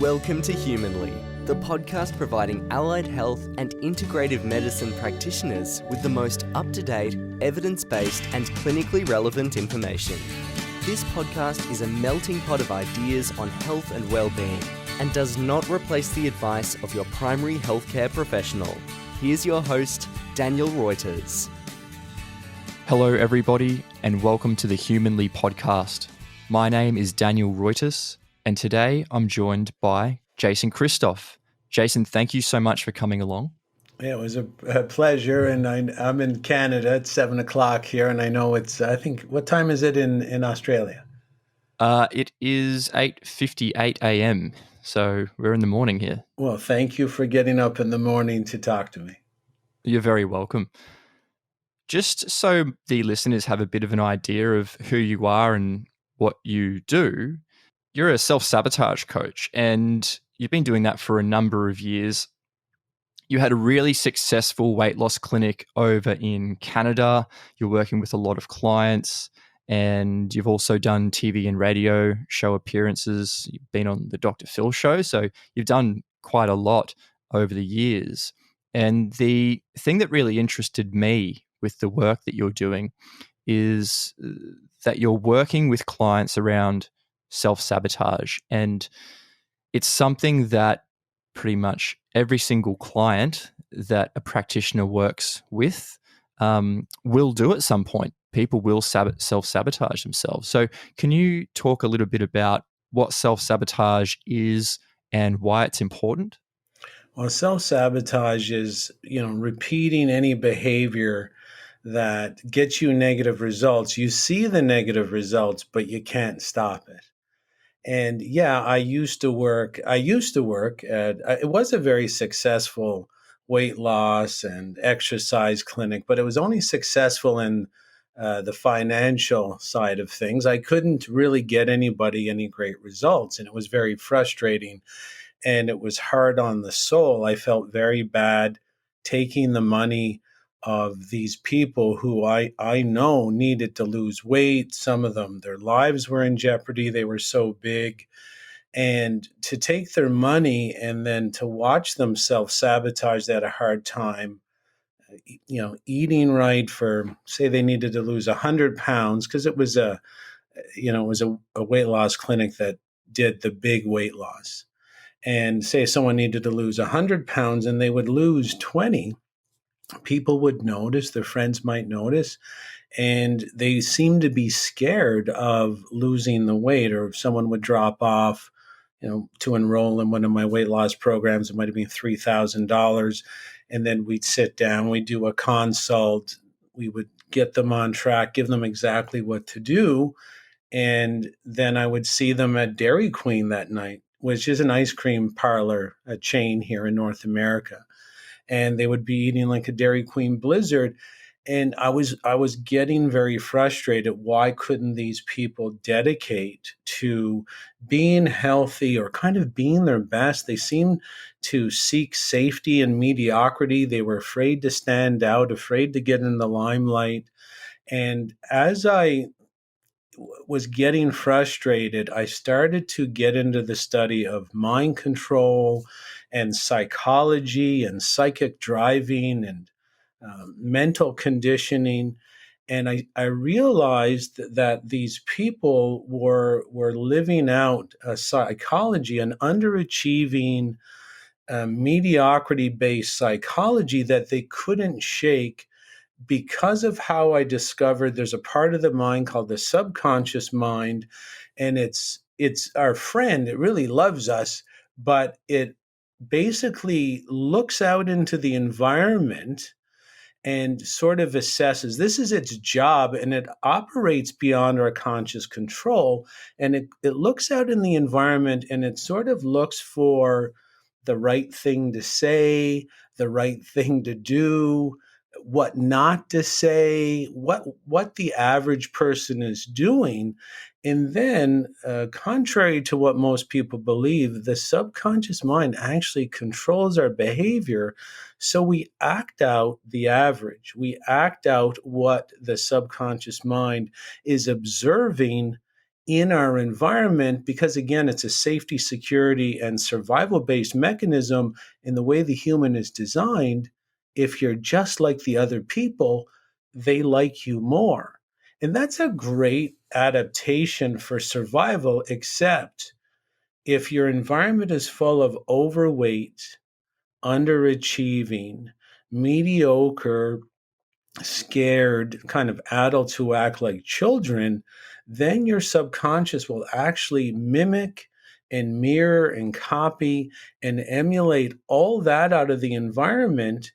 Welcome to Humanley, the podcast providing allied health and integrative medicine practitioners with the most up-to-date, evidence-based and clinically relevant information. This podcast is a melting pot of ideas on health and well-being and does not replace the advice of your primary healthcare professional. Here's your host, Daniel Reuters. Hello everybody and welcome to the Humanley podcast. My name is Daniel Reuters and today I'm joined by Jason Christoff. Jason, thank you so much for coming along. Yeah, it was a pleasure, and I'm in Canada. It's 7 o'clock here, and I know it's, I think, what time is it in Australia? It is 8:58 a.m., so we're in the morning here. Well, thank you for getting up in the morning to talk to me. You're very welcome. Just so the listeners have a bit of an idea of who you are and what you do, you're a self-sabotage coach, and you've been doing that for a number of years. You had a really successful weight loss clinic over in Canada. You're working with a lot of clients, and you've also done TV and radio show appearances. You've been on the Dr. Phil show, so you've done quite a lot over the years. And the thing that really interested me with the work that you're doing is that you're working with clients around self-sabotage. And it's something that pretty much every single client that a practitioner works with will do at some point. People will self-sabotage themselves. So can you talk a little bit about what self-sabotage is and why it's important? Well, self-sabotage is, repeating any behavior that gets you negative results. You see the negative results, but you can't stop it. And yeah, I used to work at, it was a very successful weight loss and exercise clinic, but it was only successful in the financial side of things. I couldn't really get anybody any great results, and it was very frustrating. And it was hard on the soul. I felt very bad taking the money of these people who I know needed to lose weight. Some of them, their lives were in jeopardy. They were so big. And to take their money and then to watch them self-sabotage, they had a hard time, eating right for, say they needed to lose 100 pounds, because it was a weight loss clinic that did the big weight loss. And say someone needed to lose 100 pounds and they would lose 20, people would notice, their friends might notice, and they seemed to be scared of losing the weight, or if someone would drop off, to enroll in one of my weight loss programs, it might have been $3,000. And then we'd sit down, we'd do a consult, we would get them on track, give them exactly what to do. And then I would see them at Dairy Queen that night, which is an ice cream parlor, a chain here in North America. And they would be eating like a Dairy Queen Blizzard. And I was getting very frustrated. Why couldn't these people dedicate to being healthy or kind of being their best? They seemed to seek safety in mediocrity. They were afraid to stand out, afraid to get in the limelight. And as I was getting frustrated, I started to get into the study of mind control and psychology and psychic driving and mental conditioning. And I realized that these people were living out a psychology, an underachieving, mediocrity-based psychology that they couldn't shake, because of how I discovered there's a part of the mind called the subconscious mind, and it's our friend. It really loves us, but it basically looks out into the environment and sort of assesses. This is its job, and it operates beyond our conscious control. And it looks out in the environment, and it sort of looks for the right thing to say, the right thing to do, what not to say, what the average person is doing. And then, contrary to what most people believe, the subconscious mind actually controls our behavior. So we act out the average. We act out what the subconscious mind is observing in our environment, because again, it's a safety, security, and survival based mechanism in the way the human is designed. If you're just like the other people, they like you more. And that's a great adaptation for survival, except if your environment is full of overweight, underachieving, mediocre, scared kind of adults who act like children, then your subconscious will actually mimic and mirror and copy and emulate all that out of the environment,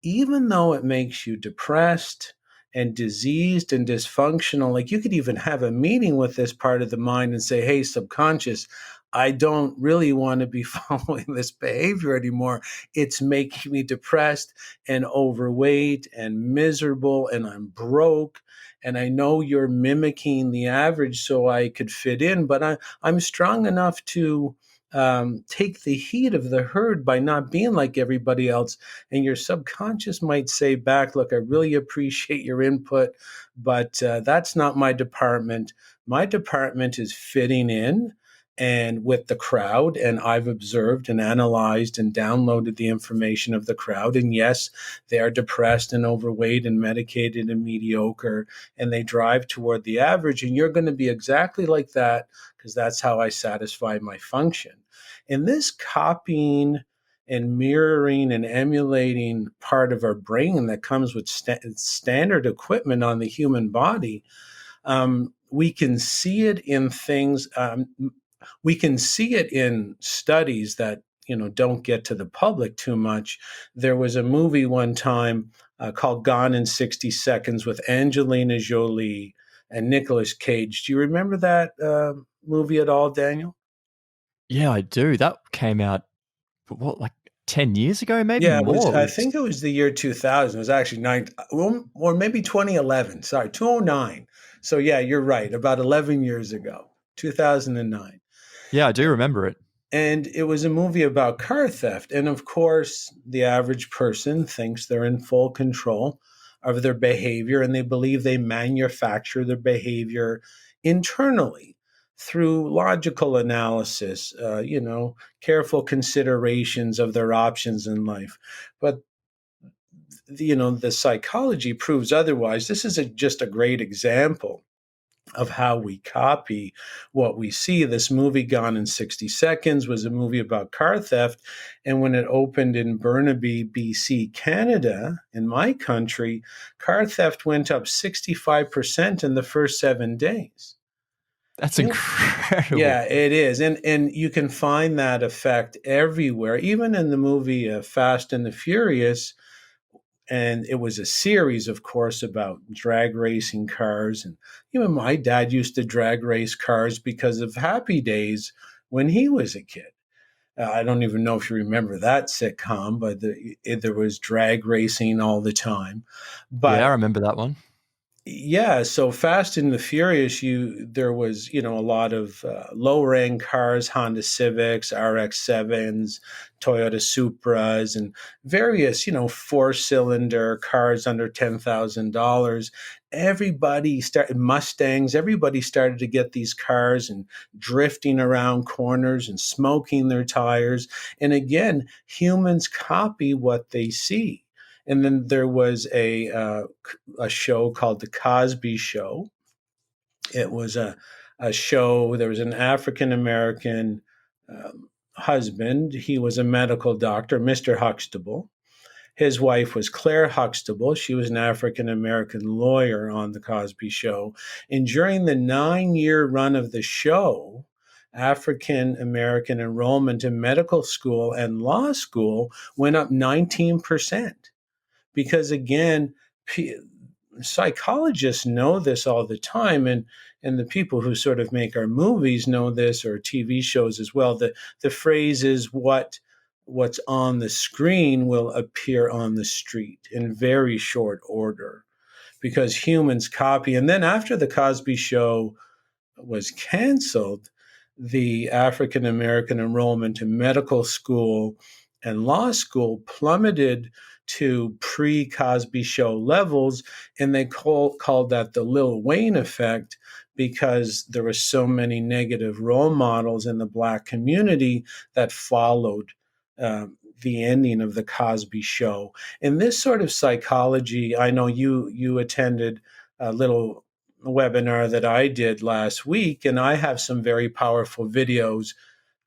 even though it makes you depressed and diseased and dysfunctional. Like, you could even have a meeting with this part of the mind and say, hey, subconscious, I don't really want to be following this behavior anymore. It's making me depressed and overweight and miserable, and I'm broke. And I know you're mimicking the average so I could fit in, but I'm strong enough to take the heat of the herd by not being like everybody else. And your subconscious might say back, look, I really appreciate your input, but that's not my department. My department is fitting in and with the crowd. And I've observed and analyzed and downloaded the information of the crowd. And yes, they are depressed and overweight and medicated and mediocre, and they drive toward the average. And you're going to be exactly like that, because that's how I satisfy my function. And this copying and mirroring and emulating part of our brain that comes with standard equipment on the human body, we can see it in things. We can see it in studies that don't get to the public too much. There was a movie one time called Gone in 60 Seconds with Angelina Jolie and Nicolas Cage. Do you remember that movie at all, Daniel? Yeah, I do. That came out, what, like 10 years ago, maybe Yeah, it was. more. I think it was the year 2000. It was actually or maybe 2011. Sorry, 2009. So yeah, you're right. About 11 years ago, 2009. Yeah, I do remember it. And it was a movie about car theft. And of course, the average person thinks they're in full control of their behavior, and they believe they manufacture their behavior internally through logical analysis, careful considerations of their options in life. But the psychology proves otherwise. This is just a great example of how we copy what we see. This movie, Gone in 60 Seconds, was a movie about car theft. And when it opened in Burnaby, BC, Canada, in my country, car theft went up 65% in the first 7 days. That's incredible. Yeah, it is. And you can find that effect everywhere, even in the movie Fast and the Furious. And it was a series, of course, about drag racing cars. And even my dad used to drag race cars because of Happy Days when he was a kid. I don't even know if you remember that sitcom, but there was drag racing all the time. But Yeah, I remember that one. yeah, so Fast and the Furious, there was a lot of lower end cars, Honda Civics, RX-7s, Toyota Supras, and various 4-cylinder cars under $10,000. Everybody started Mustangs. Everybody started to get these cars and drifting around corners and smoking their tires. And again, humans copy what they see. And then there was a show called The Cosby Show. It was a show. There was an African American husband. He was a medical doctor, Mr. Huxtable. His wife was Claire Huxtable. She was an African American lawyer on The Cosby Show. And during the 9-year run of the show, African American enrollment in medical school and law school went up 19%. Because again, psychologists know this all the time, and the people who sort of make our movies know this, or TV shows as well. The phrase is what's on the screen will appear on the street in very short order, because humans copy. And then after the Cosby Show was canceled, the African American enrollment in medical school and law school plummeted to pre-Cosby Show levels, and they called that the Lil Wayne effect, because there were so many negative role models in the Black community that followed the ending of the Cosby Show. And this sort of psychology, I know you attended a little webinar that I did last week, and I have some very powerful videos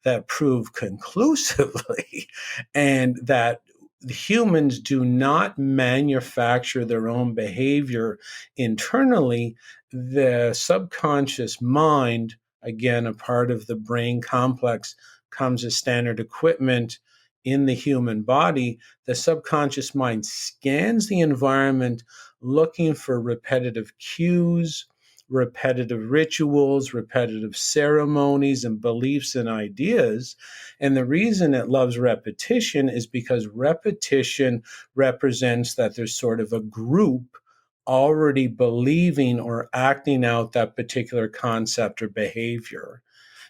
that prove conclusively and that humans do not manufacture their own behavior internally. The subconscious mind, again, a part of the brain complex, comes as standard equipment in the human body. The subconscious mind scans the environment looking for repetitive cues, repetitive rituals, repetitive ceremonies, and beliefs and ideas. And the reason it loves repetition is because repetition represents that there's sort of a group already believing or acting out that particular concept or behavior.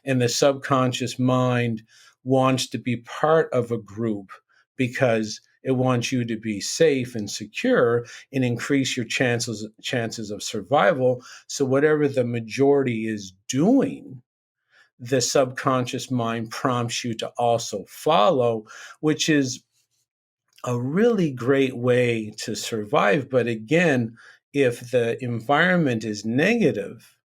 And the subconscious mind wants to be part of a group because it wants you to be safe and secure and increase your chances of survival. So whatever the majority is doing, the subconscious mind prompts you to also follow, which is a really great way to survive. But again, if the environment is negative,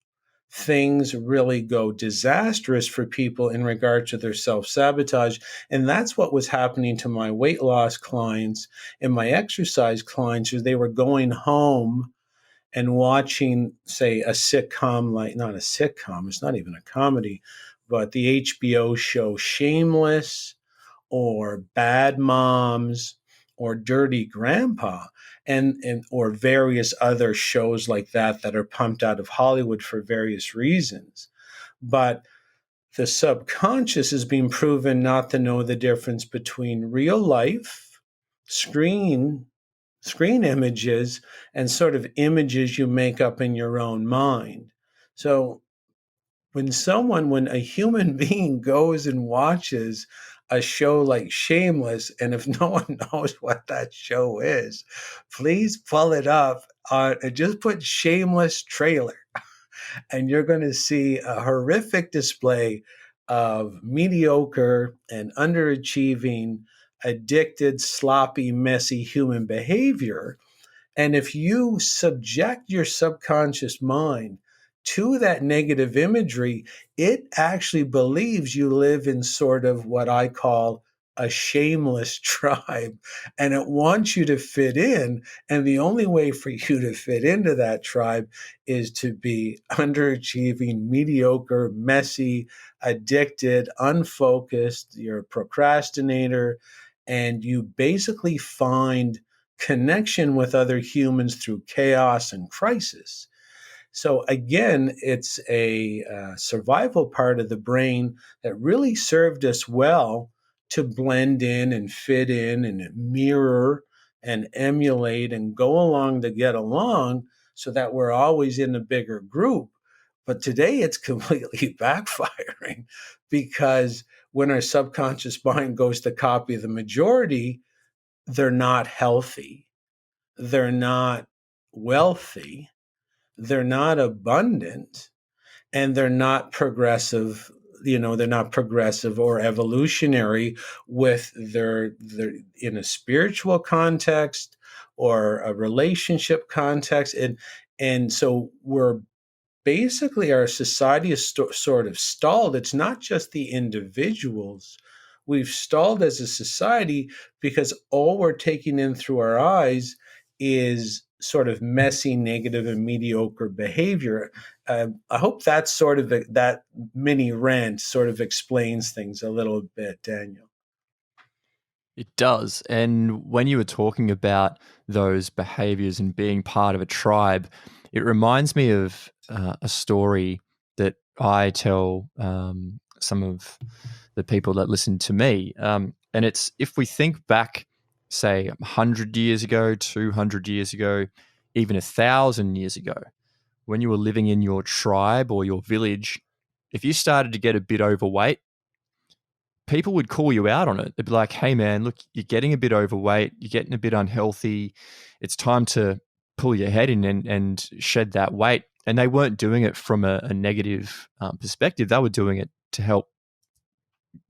things really go disastrous for people in regard to their self-sabotage. And that's what was happening to my weight loss clients and my exercise clients, is they were going home and watching, say, a sitcom, like, not a sitcom, it's not even a comedy, but the HBO show Shameless, or Bad Moms, or Dirty Grandpa, and or various other shows like that that are pumped out of Hollywood for various reasons. But the subconscious is being proven not to know the difference between real life, screen images, and sort of images you make up in your own mind. So when a human being goes and watches a show like Shameless, and if no one knows what that show is, please pull it up and just put Shameless trailer, and you're going to see a horrific display of mediocre and underachieving, addicted, sloppy, messy human behavior. And if you subject your subconscious mind to that negative imagery, it actually believes you live in sort of what I call a shameless tribe, and it wants you to fit in. And the only way for you to fit into that tribe is to be underachieving, mediocre, messy, addicted, unfocused. You're a procrastinator, and you basically find connection with other humans through chaos and crisis. So again, it's a survival part of the brain that really served us well to blend in and fit in and mirror and emulate and go along to get along, so that we're always in a bigger group. But today it's completely backfiring, because when our subconscious mind goes to copy the majority, they're not healthy, they're not wealthy, they're not abundant, and they're not progressive. They're not progressive or evolutionary with their in a spiritual context or a relationship context. And so we're basically, our society is sort of stalled. It's not just the individuals. We've stalled as a society because all we're taking in through our eyes is sort of messy, negative, and mediocre behavior. I hope that that mini rant sort of explains things a little bit, Daniel. It does. And when you were talking about those behaviors and being part of a tribe, it reminds me of a story that I tell some of the people that listen to me. And it's, if we think back, say, 100 years ago, 200 years ago, even 1,000 years ago, when you were living in your tribe or your village, if you started to get a bit overweight, people would call you out on it. They'd be like, hey man, look, you're getting a bit overweight, you're getting a bit unhealthy. It's time to pull your head in and shed that weight. And they weren't doing it from a negative perspective. They were doing it to help.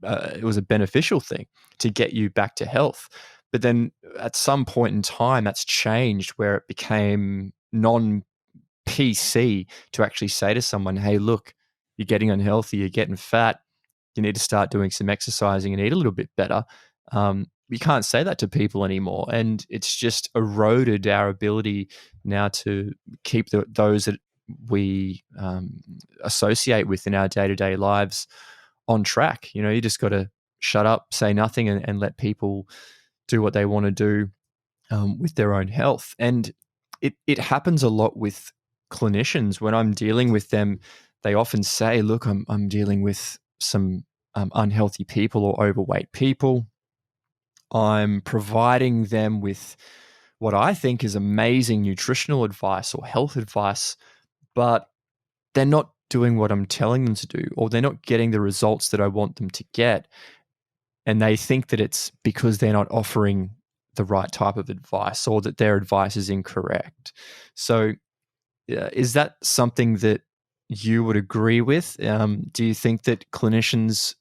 It was a beneficial thing to get you back to health. But then at some point in time, that's changed where it became non-PC to actually say to someone, hey, look, you're getting unhealthy, you're getting fat, you need to start doing some exercising and eat a little bit better. You can't say that to people anymore. And it's just eroded our ability now to keep those that we associate with in our day-to-day lives on track. You just got to shut up, say nothing, and let people do what they want to do with their own health. And it happens a lot with clinicians. When I'm dealing with them, they often say, look, I'm dealing with some unhealthy people or overweight people. I'm providing them with what I think is amazing nutritional advice or health advice, but they're not doing what I'm telling them to do, or they're not getting the results that I want them to get. And they think that it's because they're not offering the right type of advice or that their advice is incorrect. So is that something that you would agree with? Do you think that clinicians,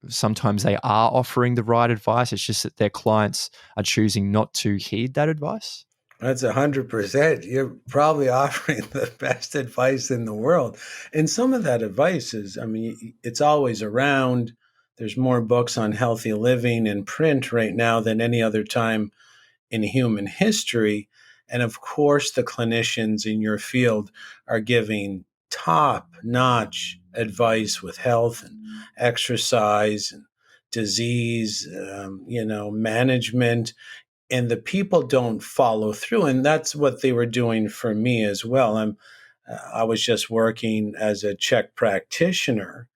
sometimes they are offering the right advice, it's just that their clients are choosing not to heed that advice? That's 100%. You're probably offering the best advice in the world. And some of that advice is, it's always around. There's more books on healthy living in print right now than any other time in human history. And of course, the clinicians in your field are giving top-notch advice with health and exercise and disease, management, and the people don't follow through. And that's what they were doing for me as well. I was just working as a Czech practitioner,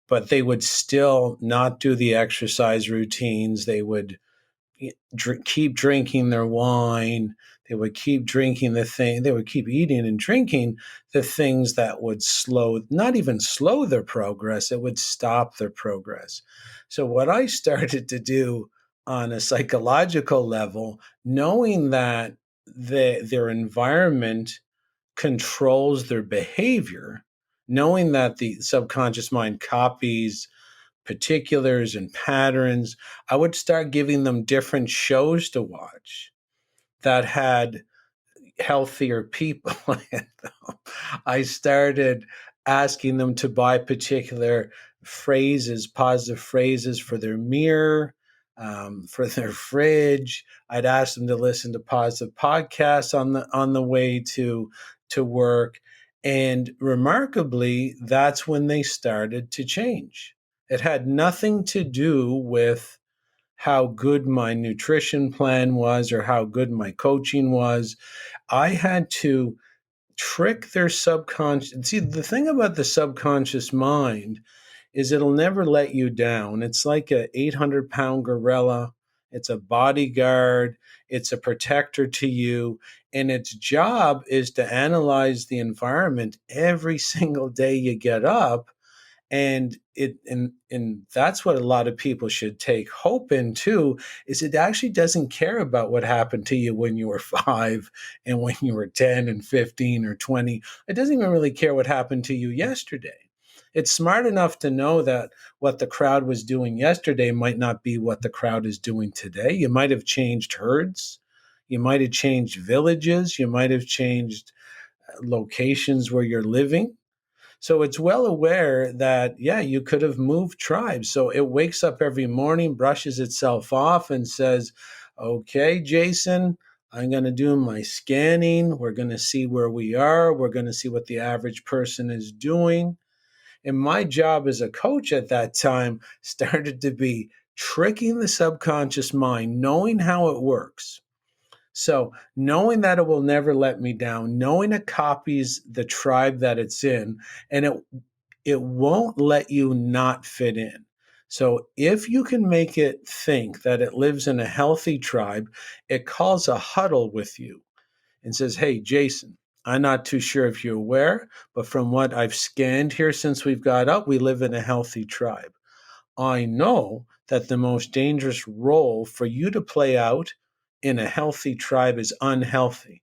but they would still not do the exercise routines. They would keep drinking their wine. They would keep drinking they would keep eating and drinking the things that would not even slow their progress, it would stop their progress. So what I started to do on a psychological level, knowing that their environment controls their behavior, knowing that the subconscious mind copies particulars and patterns, I would start giving them different shows to watch that had healthier people in them. I started asking them to buy particular phrases, positive phrases for their mirror, for their fridge. I'd ask them to listen to positive podcasts on the way to work. And remarkably, that's when they started to change. It had nothing to do with how good my nutrition plan was or how good my coaching was. I had to trick their subconscious. See, the thing about the subconscious mind is it'll never let you down. It's like a 800-pound gorilla. It's a bodyguard. It's a protector to you. And its job is to analyze the environment every single day you get up. And that's what a lot of people should take hope in too, is it actually doesn't care about what happened to you when you were 5 and when you were 10 and 15 or 20. It doesn't even really care what happened to you yesterday. It's smart enough to know that what the crowd was doing yesterday might not be what the crowd is doing today. You might have changed herds. You might have changed villages. You might have changed locations where you're living. So it's well aware that, yeah, you could have moved tribes. So it wakes up every morning, brushes itself off, and says, okay, Jason, I'm going to do my scanning. We're going to see where we are. We're going to see what the average person is doing. And my job as a coach at that time started to be tricking the subconscious mind, knowing how it works. So knowing that it will never let me down, knowing it copies the tribe that it's in, and it won't let you not fit in. So if you can make it think that it lives in a healthy tribe, it calls a huddle with you and says, hey, Jason, I'm not too sure if you're aware, but from what I've scanned here since we've got up, we live in a healthy tribe. I know that the most dangerous role for you to play out in a healthy tribe is unhealthy.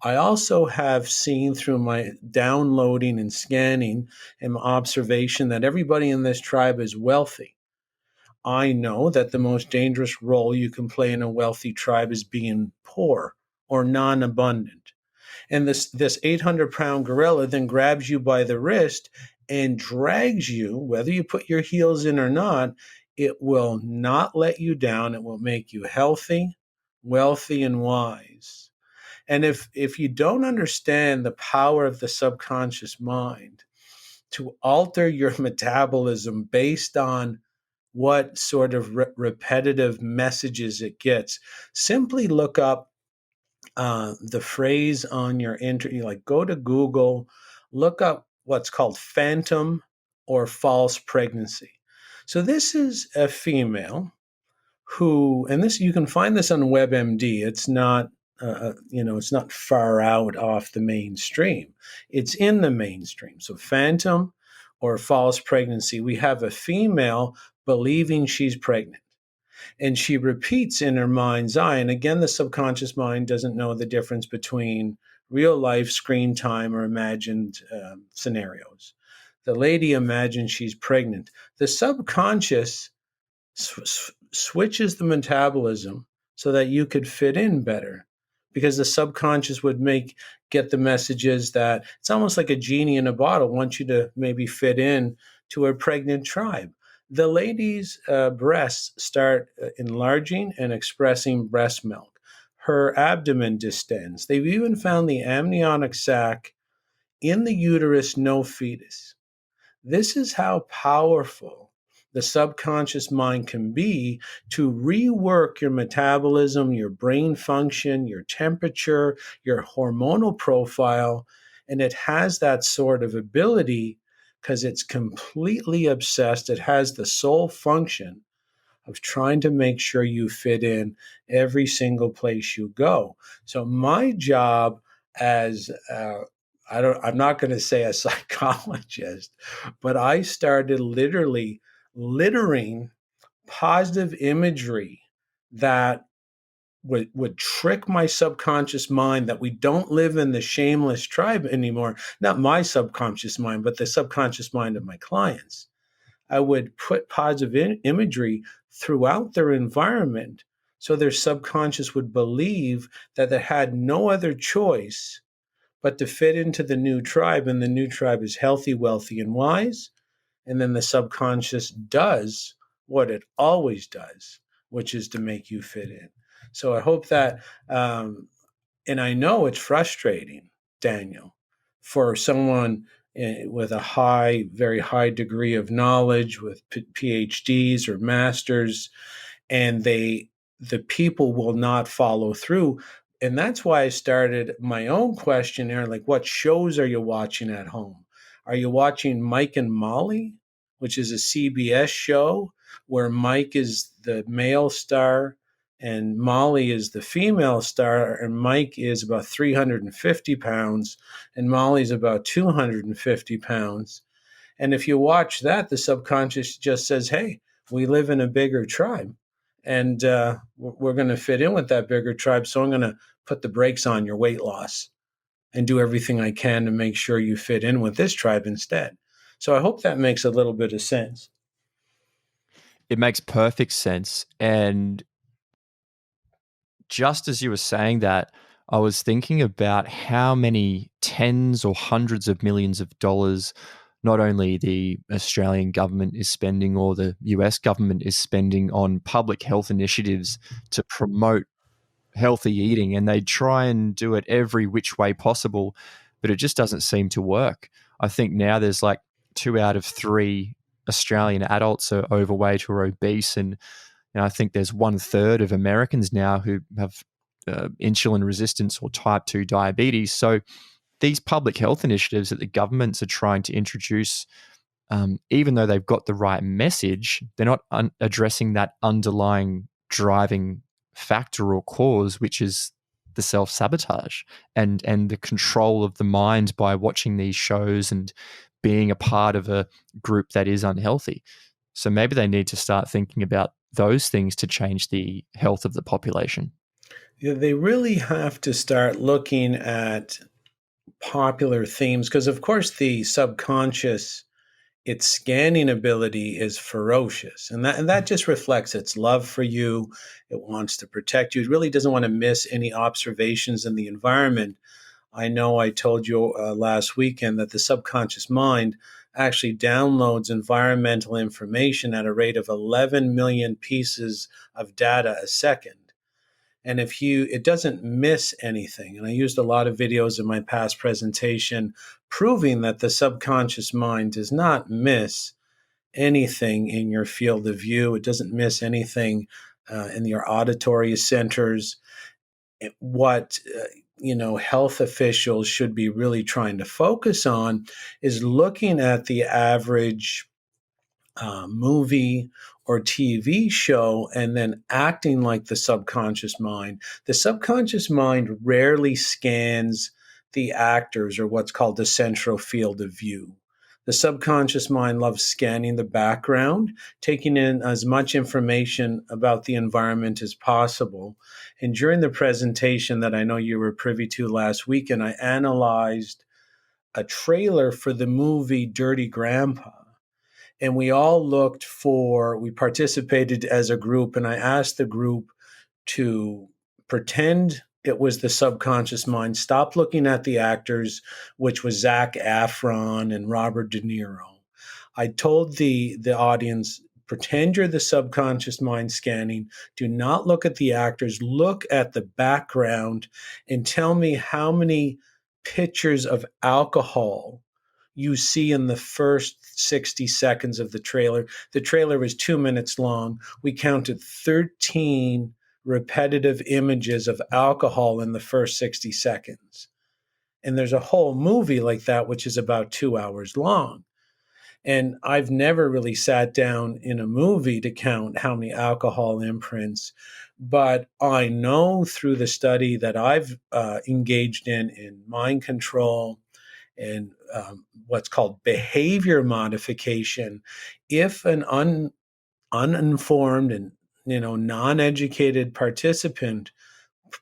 I also have seen through my downloading and scanning and observation that everybody in this tribe is wealthy. I know that the most dangerous role you can play in a wealthy tribe is being poor or non abundant. And this 800-pound gorilla then grabs you by the wrist and drags you, whether you put your heels in or not, it will not let you down. It will make you healthy, wealthy, and wise. And if you don't understand the power of the subconscious mind to alter your metabolism based on what sort of repetitive messages it gets, simply look up the phrase on your like go to Google, look up what's called phantom or false pregnancy. So this is a female who, and this you can find this on WebMD. It's not, it's not far out off the mainstream. It's in the mainstream. So phantom or false pregnancy. We have a female believing she's pregnant, and she repeats in her mind's eye. And again, the subconscious mind doesn't know the difference between real life screen time or imagined scenarios. The lady imagines she's pregnant. The subconscious switches the metabolism so that you could fit in better, because the subconscious would get the messages that it's almost like a genie in a bottle, wants you to maybe fit in to a pregnant tribe. The lady's breasts start enlarging and expressing breast milk. Her abdomen distends. They've even found the amniotic sac in the uterus, no fetus. This is how powerful the subconscious mind can be to rework your metabolism, your brain function, your temperature, your hormonal profile. And it has that sort of ability because it's completely obsessed. It has the sole function of trying to make sure you fit in every single place you go. So my job as I'm not going to say a psychologist, but I started literally littering positive imagery that would trick my subconscious mind that we don't live in the shameless tribe anymore. Not my subconscious mind, but the subconscious mind of my clients. I would put positive imagery throughout their environment so their subconscious would believe that they had no other choice but to fit into the new tribe. And the new tribe is healthy, wealthy, and wise. And then the subconscious does what it always does, which is to make you fit in. So I hope that, and I know it's frustrating, Daniel, for someone with a very high degree of knowledge, with PhDs or masters, and the people will not follow through. And that's why I started my own questionnaire, like, what shows are you watching at home? Are you watching Mike and Molly, which is a CBS show where Mike is the male star and Molly is the female star, and Mike is about 350 pounds and Molly's about 250 pounds. And if you watch that, the subconscious just says, hey, we live in a bigger tribe, and we're going to fit in with that bigger tribe. So I'm going to put the brakes on your weight loss and do everything I can to make sure you fit in with this tribe instead. So I hope that makes a little bit of sense. It makes perfect sense. And just as you were saying that, I was thinking about how many tens or hundreds of millions of dollars not only the Australian government is spending or the US government is spending on public health initiatives to promote healthy eating, and they try and do it every which way possible, but it just doesn't seem to work. I think now there's like 2 out of 3 Australian adults are overweight or obese, and I think there's 1/3 of Americans now who have insulin resistance or type 2 diabetes. So these public health initiatives that the governments are trying to introduce, even though they've got the right message, they're not addressing that underlying driving factor or cause, which is the self-sabotage and the control of the mind by watching these shows and being a part of a group that is unhealthy. So maybe they need to start thinking about those things to change the health of the population. Yeah, they really have to start looking at popular themes because, of course, the subconscious, its scanning ability is ferocious, and that just reflects its love for you. It wants to protect you. It really doesn't want to miss any observations in the environment. I know I told you last weekend that the subconscious mind actually downloads environmental information at a rate of 11 million pieces of data a second. And it doesn't miss anything. And I used a lot of videos in my past presentation proving that the subconscious mind does not miss anything in your field of view. It doesn't miss anything in your auditory centers. What health officials should be really trying to focus on is looking at the average movie or TV show and then acting like the subconscious mind. The subconscious mind rarely scans the actors or what's called the central field of view. The subconscious mind loves scanning the background, taking in as much information about the environment as possible. And during the presentation that I know you were privy to last weekend, I analyzed a trailer for the movie Dirty Grandpa. And we participated as a group, and I asked the group to pretend it was the subconscious mind, stop looking at the actors, which was Zac Efron and Robert De Niro. I told the audience, pretend you're the subconscious mind scanning. Do not look at the actors, look at the background and tell me how many pictures of alcohol you see in the first 60 seconds of the trailer. The trailer was 2 minutes long. We counted 13 repetitive images of alcohol in the first 60 seconds. And there's a whole movie like that, which is about 2 hours long. And I've never really sat down in a movie to count how many alcohol imprints, but I know through the study that I've engaged in mind control and what's called behavior modification, if an uninformed and non-educated participant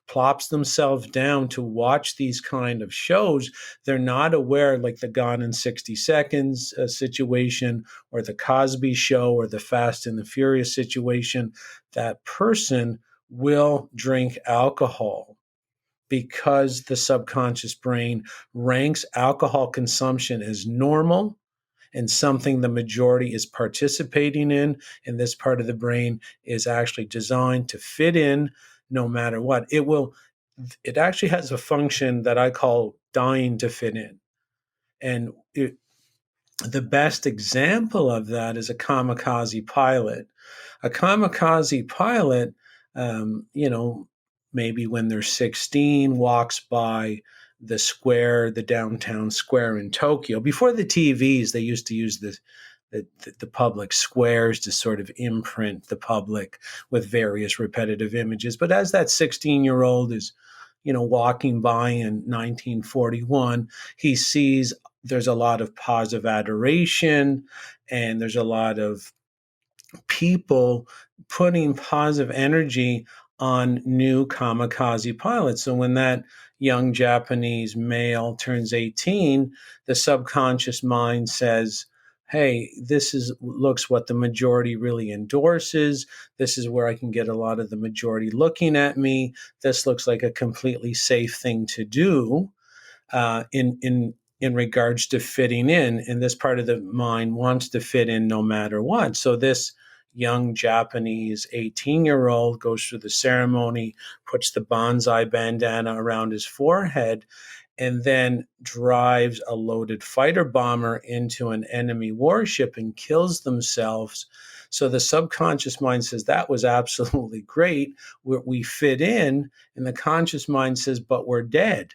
plops themselves down to watch these kind of shows, they're not aware, like the Gone in 60 Seconds situation or the Cosby Show or the Fast and the Furious situation, that person will drink alcohol because the subconscious brain ranks alcohol consumption as normal and something the majority is participating in. And this part of the brain is actually designed to fit in no matter what. It actually has a function that I call dying to fit in. And the best example of that is a kamikaze pilot. A kamikaze pilot, maybe when they're 16, walks by the downtown square in Tokyo. Before the TVs, they used to use the public squares to sort of imprint the public with various repetitive images. But as that 16-year-old is, walking by in 1941, he sees there's a lot of positive adoration and there's a lot of people putting positive energy on new kamikaze pilots. So when that young Japanese male turns 18, the subconscious mind says, hey, looks what the majority really endorses. This is where I can get a lot of the majority looking at me. This looks like a completely safe thing to do in regards to fitting in. And this part of the mind wants to fit in no matter what. So this young Japanese 18-year-old goes through the ceremony, puts the bonsai bandana around his forehead, and then drives a loaded fighter bomber into an enemy warship and kills themselves. So the subconscious mind says, that was absolutely great. We fit in. And the conscious mind says, but we're dead.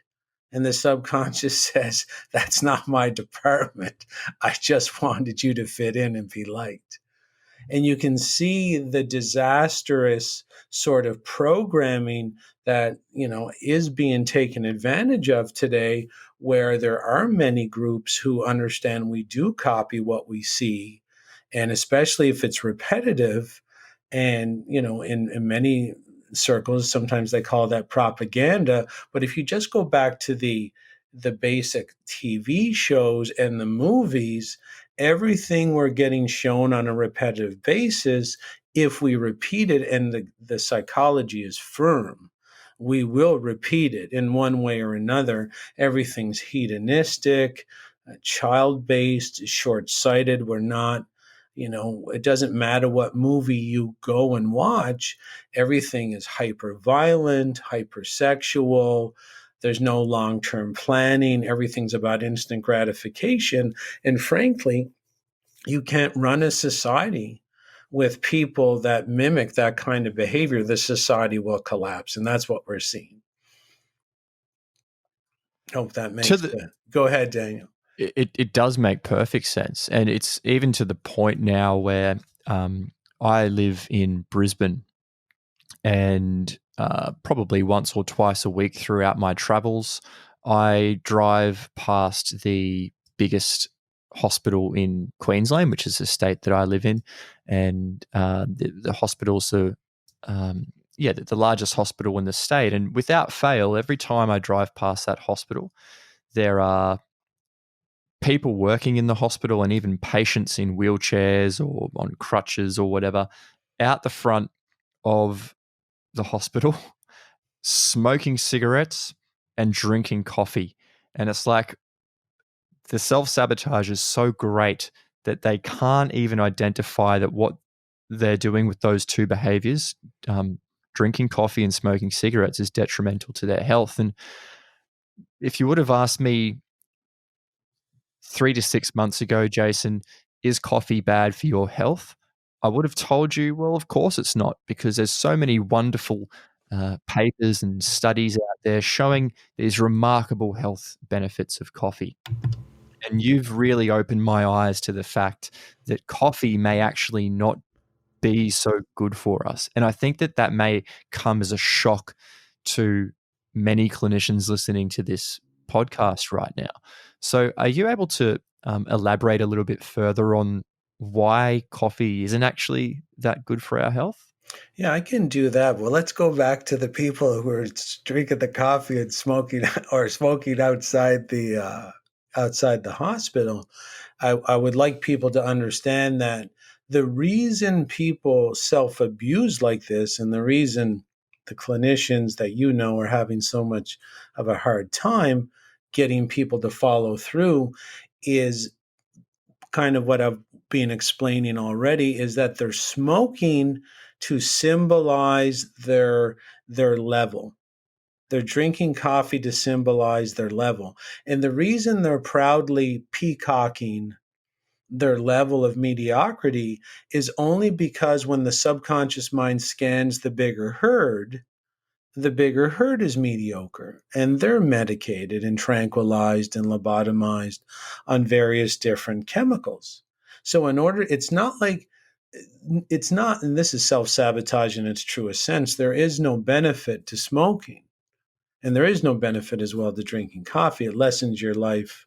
And the subconscious says, that's not my department. I just wanted you to fit in and be liked. And you can see the disastrous sort of programming that, is being taken advantage of today, where there are many groups who understand we do copy what we see. And especially if it's repetitive, and in many circles, sometimes they call that propaganda. But if you just go back to the basic TV shows and the movies, everything we're getting shown on a repetitive basis, if we repeat it, and the psychology is firm, we will repeat it in one way or another. Everything's hedonistic, child-based, short-sighted. We're not, it doesn't matter what movie you go and watch. Everything is hyper-violent, hypersexual. There's no long-term planning. Everything's about instant gratification. And frankly, you can't run a society with people that mimic that kind of behavior. The society will collapse. And that's what we're seeing. Hope that makes sense. Go ahead, Daniel. It does make perfect sense. And it's even to the point now where I live in Brisbane, and probably once or twice a week throughout my travels, I drive past the biggest hospital in Queensland, which is the state that I live in. And the hospitals are, the largest hospital in the state. And without fail, every time I drive past that hospital, there are people working in the hospital and even patients in wheelchairs or on crutches or whatever out the front of the hospital smoking cigarettes and drinking coffee. And it's like the self-sabotage is so great that they can't even identify that what they're doing with those two behaviors, drinking coffee and smoking cigarettes, is detrimental to their health. And if you would have asked me 3 to 6 months ago, Jason, is coffee bad for your health? I would have told you, well, of course it's not, because there's so many wonderful papers and studies out there showing these remarkable health benefits of coffee. And you've really opened my eyes to the fact that coffee may actually not be so good for us. And I think that may come as a shock to many clinicians listening to this podcast right now. So are you able to elaborate a little bit further on why coffee isn't actually that good for our health? Yeah, I can do that. Well, let's go back to the people who are drinking the coffee and smoking or smoking outside the hospital. I would like people to understand that the reason people self-abuse like this, and the reason the clinicians that are having so much of a hard time getting people to follow through, is kind of what I've been explaining already, is that they're smoking to symbolize their level. They're drinking coffee to symbolize their level. And the reason they're proudly peacocking their level of mediocrity is only because when the subconscious mind scans the bigger herd is mediocre, and they're medicated and tranquilized and lobotomized on various different chemicals. So it's not, and this is self-sabotage in its truest sense. There is no benefit to smoking, and there is no benefit as well to drinking coffee. It lessens your life.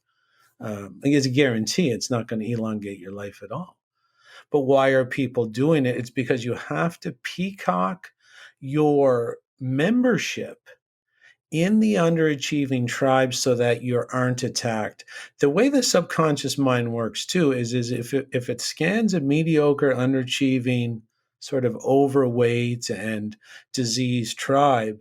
It's a guarantee it's not going to elongate your life at all. But why are people doing it? It's because you have to peacock your membership in the underachieving tribe so that you aren't attacked. The way the subconscious mind works too is if it scans a mediocre, underachieving, sort of overweight and diseased tribe,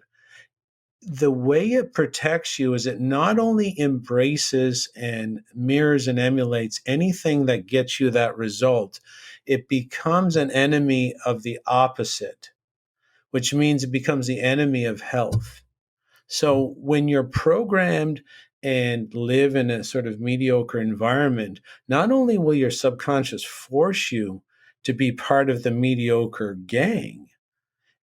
the way it protects you is it not only embraces and mirrors and emulates anything that gets you that result, it becomes an enemy of the opposite, which means it becomes the enemy of health. So when you're programmed and live in a sort of mediocre environment, not only will your subconscious force you to be part of the mediocre gang,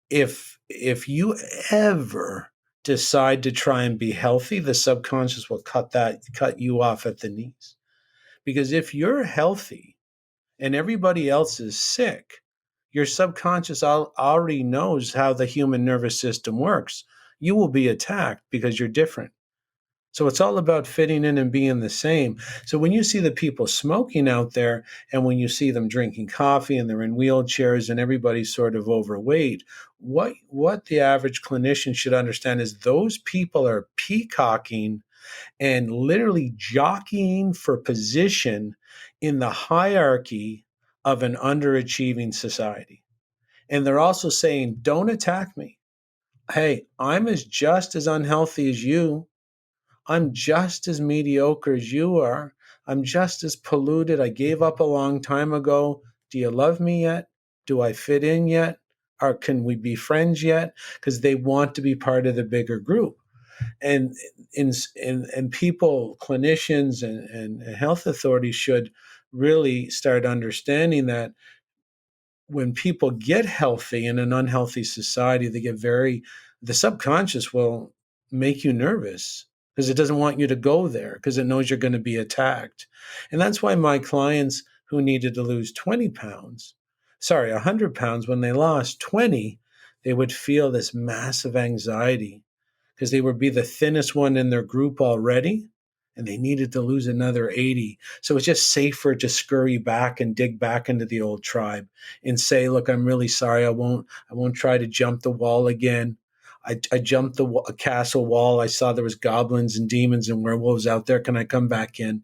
if you ever decide to try and be healthy, the subconscious will cut you off at the knees. Because if you're healthy and everybody else is sick, your subconscious already knows how the human nervous system works. You will be attacked because you're different. So it's all about fitting in and being the same. So when you see the people smoking out there, and when you see them drinking coffee and they're in wheelchairs and everybody's sort of overweight, what the average clinician should understand is those people are peacocking and literally jockeying for position in the hierarchy of an underachieving society. And they're also saying, don't attack me. Hey, I'm just as unhealthy as you. I'm just as mediocre as you are. I'm just as polluted. I gave up a long time ago. Do you love me yet? Do I fit in yet? Or can we be friends yet? Because they want to be part of the bigger group. And and people, clinicians and health authorities should really start understanding that when people get healthy in an unhealthy society, the subconscious will make you nervous because it doesn't want you to go there because it knows you're going to be attacked. And that's why my clients who needed to lose 20 pounds, 100 pounds, when they lost 20, they would feel this massive anxiety because they would be the thinnest one in their group already and they needed to lose another 80. So it's just safer to scurry back and dig back into the old tribe and say, look, I'm really sorry. I won't try to jump the wall again. I jumped the castle wall. I saw there was goblins and demons and werewolves out there. Can I come back in?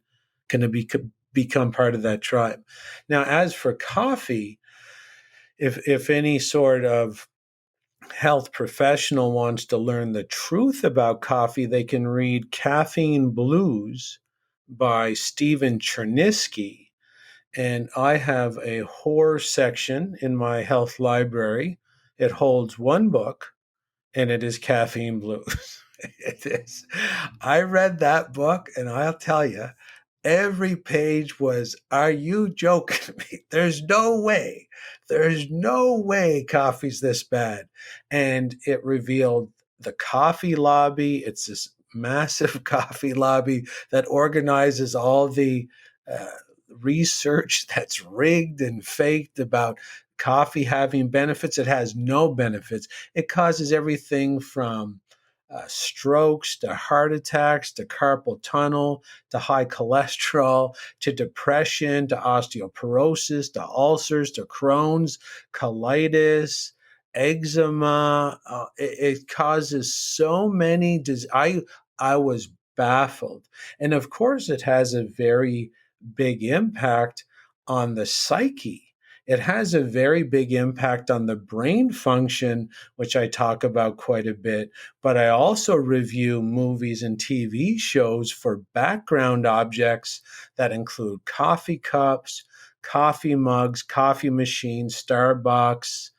Can I become part of that tribe? Now, as for coffee, if any sort of health professional wants to learn the truth about coffee, they can read Caffeine Blues by Stephen Chernisky. And I have a horror section in my health library. It holds one book, and it is Caffeine Blues. It is. I read that book, and I'll tell you, every page was, are you joking me? There's no way. There's no way coffee's this bad. And it revealed the coffee lobby. It's this massive coffee lobby that organizes all the uh, research that's rigged and faked about coffee having benefits. It has no benefits. It causes everything from strokes to heart attacks to carpal tunnel to high cholesterol to depression to osteoporosis to ulcers to Crohn's, colitis, eczema. It causes so many I was baffled. And of course, it has a very big impact on the psyche. It has a very big impact on the brain function, which I talk about quite a bit. But I also review movies and TV shows for background objects that include coffee cups, coffee mugs, coffee machines, Starbucks,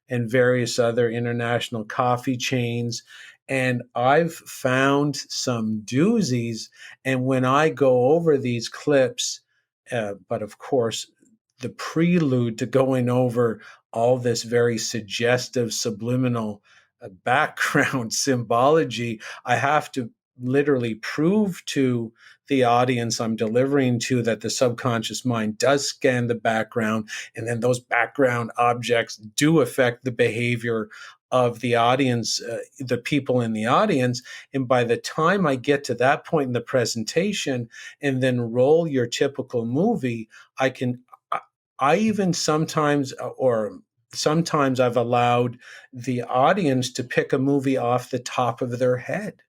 and various other international coffee chains. And I've found some doozies. And when I go over these clips, but of course, the prelude to going over all this very suggestive subliminal background symbology, I have to literally prove to the audience I'm delivering to that the subconscious mind does scan the background, and then those background objects do affect the behavior of the audience, the people in the audience. And by the time I get to that point in the presentation and then roll your typical movie, I even sometimes I've allowed the audience to pick a movie off the top of their head.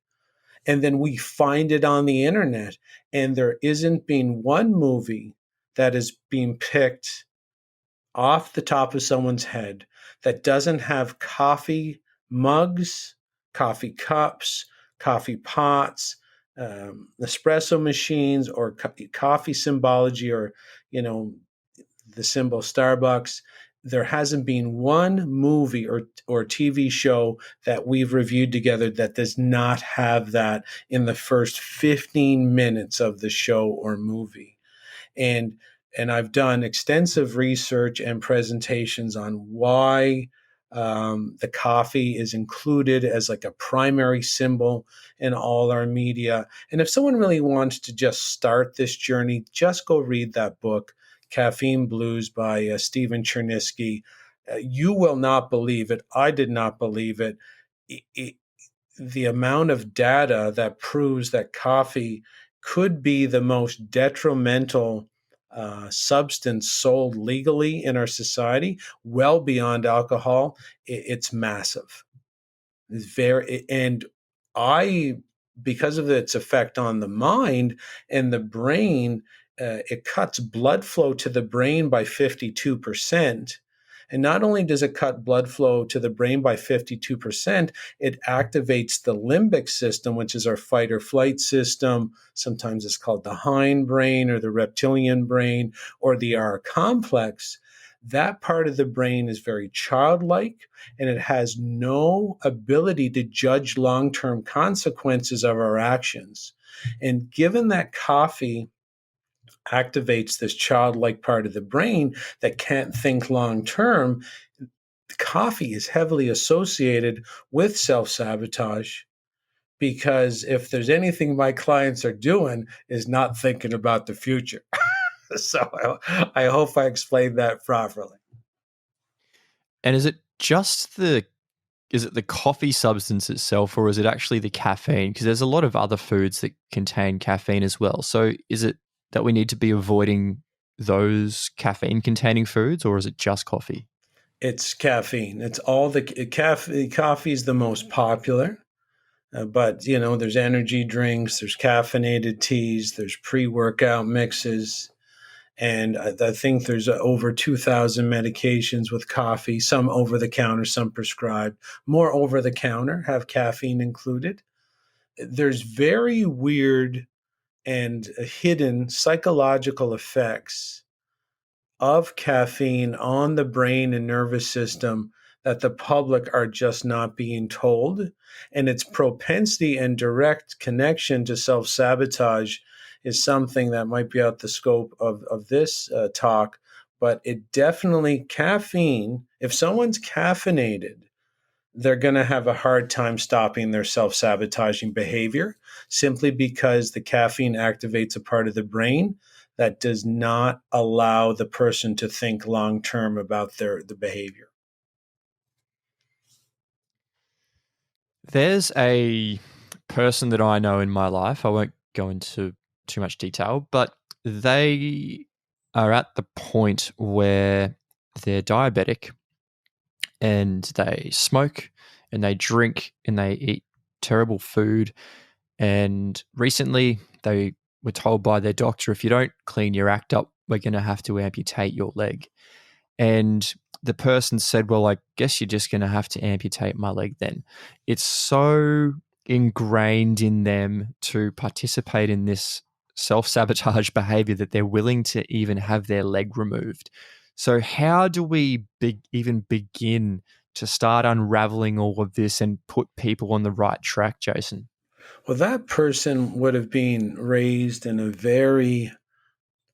And then we find it on the internet. And there isn't been one movie that is being picked off the top of someone's head that doesn't have coffee mugs, coffee cups, coffee pots, espresso machines, or coffee symbology, or, the symbol Starbucks. There hasn't been one movie or TV show that we've reviewed together that does not have that in the first 15 minutes of the show or movie. And I've done extensive research and presentations on why the coffee is included as like a primary symbol in all our media. And if someone really wants to just start this journey, just go read that book, Caffeine Blues by Stephen Chernisky. You will not believe it. I did not believe it. the amount of data that proves that coffee could be the most detrimental substance sold legally in our society, well beyond alcohol, it's massive. It's very, and I, because of its effect on the mind and the brain, it cuts blood flow to the brain by 52%. And not only does it cut blood flow to the brain by 52%, it activates the limbic system, which is our fight or flight system. Sometimes it's called the hindbrain or the reptilian brain or the R complex. That part of the brain is very childlike, and it has no ability to judge long term consequences of our actions. And given that coffee activates this childlike part of the brain that can't think long term, coffee is heavily associated with self sabotage. Because if there's anything my clients are doing, is not thinking about the future. So I hope I explained that properly. And is it just the coffee substance itself, or is it actually the caffeine? Because there's a lot of other foods that contain caffeine as well. So is it that we need to be avoiding those caffeine containing foods, or is it just coffee? It's caffeine. It's all the coffee is the most popular. But there's energy drinks, there's caffeinated teas, there's pre-workout mixes, and I think there's over 2,000 medications with coffee. Some over the counter, some prescribed. More over the counter have caffeine included. There's very weird and hidden psychological effects of caffeine on the brain and nervous system that the public are just not being told. And its propensity and direct connection to self sabotage is something that might be out the scope of this talk. But it definitely, caffeine, if someone's caffeinated, they're going to have a hard time stopping their self sabotaging behavior simply because the caffeine activates a part of the brain that does not allow the person to think long term about the behavior. There's a person that I know in my life. I won't go into too much detail, but they are at the point where they're diabetic and they smoke and they drink and they eat terrible food. And recently they were told by their doctor, if you don't clean your act up, we're going to have to amputate your leg. And the person said, well, I guess you're just going to have to amputate my leg then. It's so ingrained in them to participate in this self-sabotage behavior that they're willing to even have their leg removed. So how do we even begin to start unraveling all of this and put people on the right track, Jason? Well, that person would have been raised in a very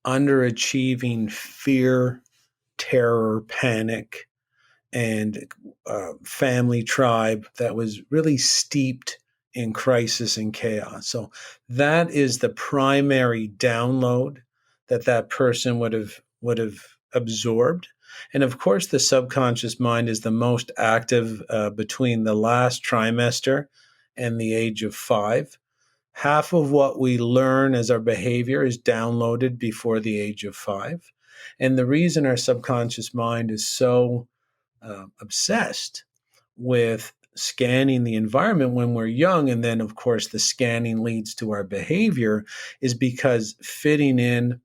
underachieving fear, terror, panic, and family tribe that was really steeped in crisis and chaos. So that is the primary download that person would have absorbed. And of course, the subconscious mind is the most active between the last trimester and the age of 5. Half of what we learn as our behavior is downloaded before the age of 5. And the reason our subconscious mind is so obsessed with scanning the environment when we're young, and then, of course, the scanning leads to our behavior, is because fitting in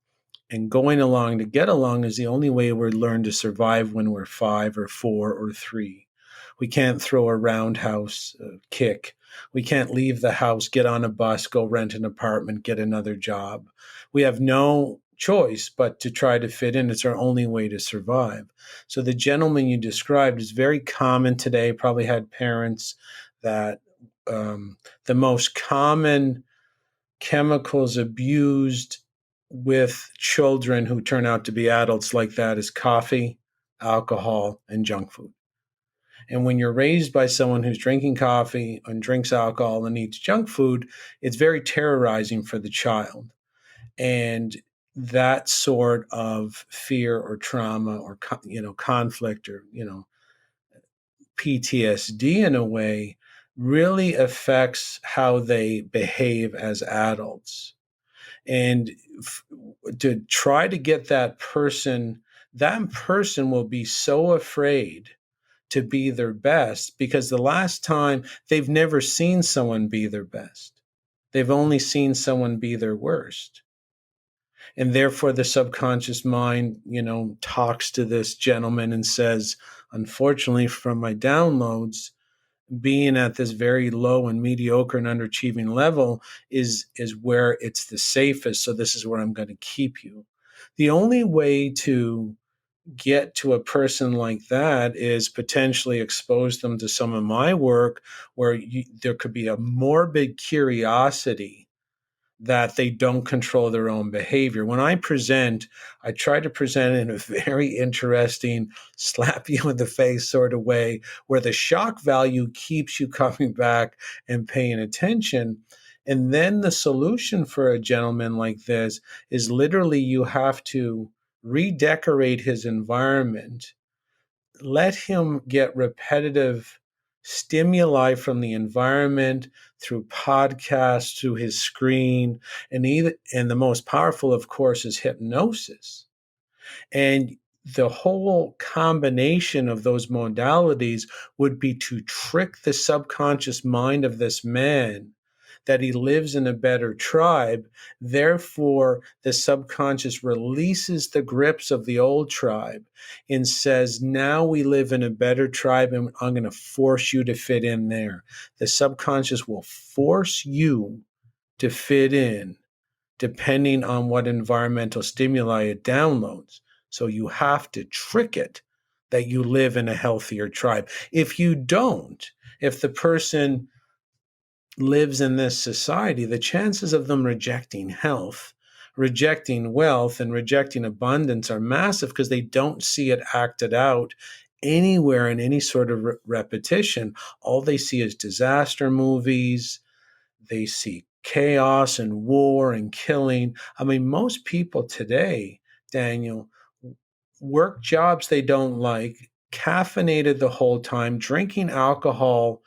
and going along to get along is the only way we learn to survive when we're 5 or 4 or 3. We can't throw a roundhouse kick. We can't leave the house, get on a bus, go rent an apartment, get another job. We have no choice but to try to fit in. It's our only way to survive. So the gentleman you described is very common today. Probably had parents that the most common chemicals abused with children who turn out to be adults like that is coffee, alcohol, and junk food. And when you're raised by someone who's drinking coffee and drinks alcohol and eats junk food, it's very terrorizing for the child. And that sort of fear or trauma or conflict or PTSD in a way really affects how they behave as adults. And to try to get that person will be so afraid to be their best, because the last time they've never seen someone be their best. They've only seen someone be their worst. And therefore the subconscious mind, talks to this gentleman and says, unfortunately, from my downloads, being at this very low and mediocre and underachieving level is where it's the safest. So this is where I'm going to keep you. The only way to get to a person like that is potentially expose them to some of my work, where there could be a morbid curiosity that they don't control their own behavior. When I present, I try to present in a very interesting, slap you in the face sort of way, where the shock value keeps you coming back and paying attention. And then the solution for a gentleman like this is literally you have to redecorate his environment, let him get repetitive stimuli from the environment, through podcasts, through his screen, and the most powerful, of course, is hypnosis. And the whole combination of those modalities would be to trick the subconscious mind of this man that he lives in a better tribe. Therefore, the subconscious releases the grips of the old tribe and says, now we live in a better tribe and I'm going to force you to fit in there. The subconscious will force you to fit in depending on what environmental stimuli it downloads. So you have to trick it that you live in a healthier tribe. If you don't, if the person lives in this society, the chances of them rejecting health, rejecting wealth, and rejecting abundance are massive, because they don't see it acted out anywhere in any sort of repetition. All they see is disaster movies. They see chaos and war and killing. I mean, most people today, Daniel, work jobs they don't like, caffeinated the whole time, drinking alcohol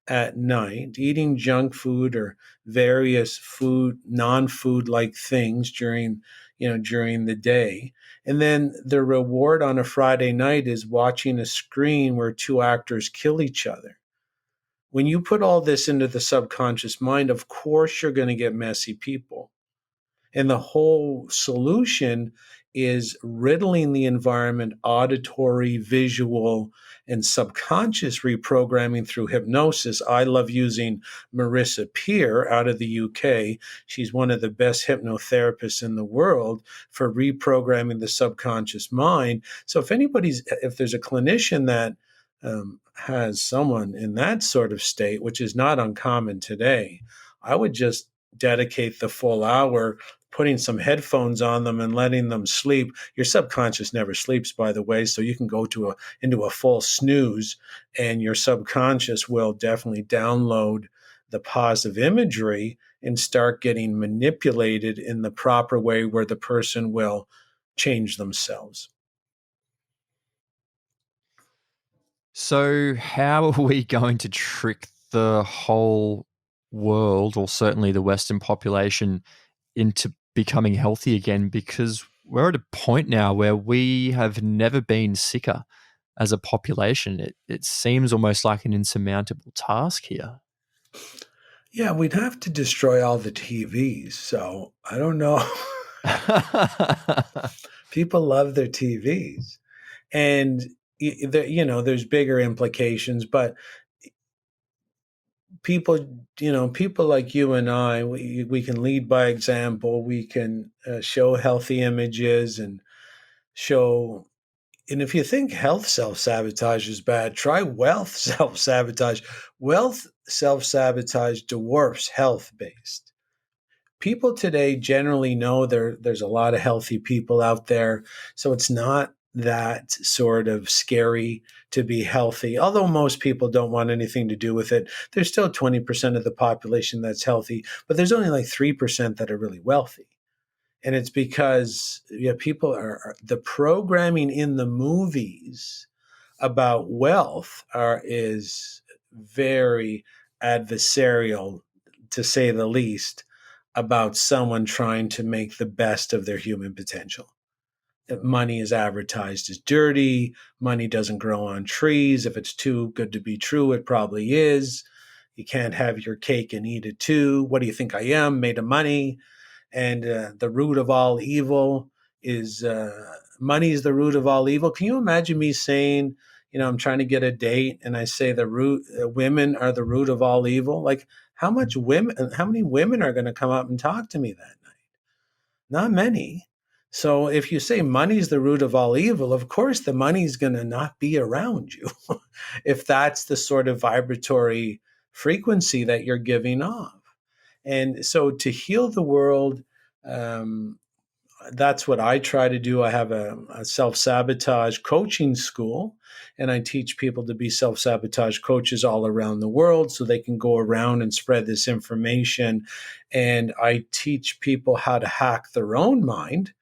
at night, eating junk food or various non-food like things during the day. And then the reward on a Friday night is watching a screen where two actors kill each other. When you put all this into the subconscious mind, of course you're going to get messy people. And the whole solution is riddling the environment, auditory, visual, and subconscious reprogramming through hypnosis. I love using Marissa Peer out of the UK. She's one of the best hypnotherapists in the world for reprogramming the subconscious mind. So if there's a clinician that has someone in that sort of state, which is not uncommon today, I would just dedicate the full hour putting some headphones on them and letting them sleep. Your subconscious never sleeps, by the way, so you can go into a full snooze, and your subconscious will definitely download the positive imagery and start getting manipulated in the proper way, where the person will change themselves. So, how are we going to trick the whole world, or certainly the Western population, into becoming healthy again? Because we're at a point now where we have never been sicker as a population. It seems almost like an insurmountable task here. Yeah, we'd have to destroy all the TVs. So I don't know. People love their TVs. And there's bigger implications, but people like you and I, we can lead by example. We can show healthy images and show. And if you think health self-sabotage is bad, try wealth self-sabotage. Wealth self-sabotage dwarfs health-based. People today generally know there's a lot of healthy people out there, so it's not that sort of scary to be healthy. Although most people don't want anything to do with it, there's still 20% of the population that's healthy, but there's only like 3% that are really wealthy. And it's because people are the programming in the movies about wealth is very adversarial, to say the least, about someone trying to make the best of their human potential. Money is advertised as dirty. Money doesn't grow on trees. If it's too good to be true, it probably is. You can't have your cake and eat it too. What do you think I am? Made of money. And the root of all evil is money is the root of all evil. Can you imagine me saying, I'm trying to get a date and I say the root women are the root of all evil? Like how many women are going to come up and talk to me that night? Not many. So if you say money's the root of all evil, of course the money's going to not be around you if that's the sort of vibratory frequency that you're giving off. And so to heal the world, um, that's what I try to do. I have a self-sabotage coaching school, and I teach people to be self-sabotage coaches all around the world so they can go around and spread this information. And I teach people how to hack their own mind,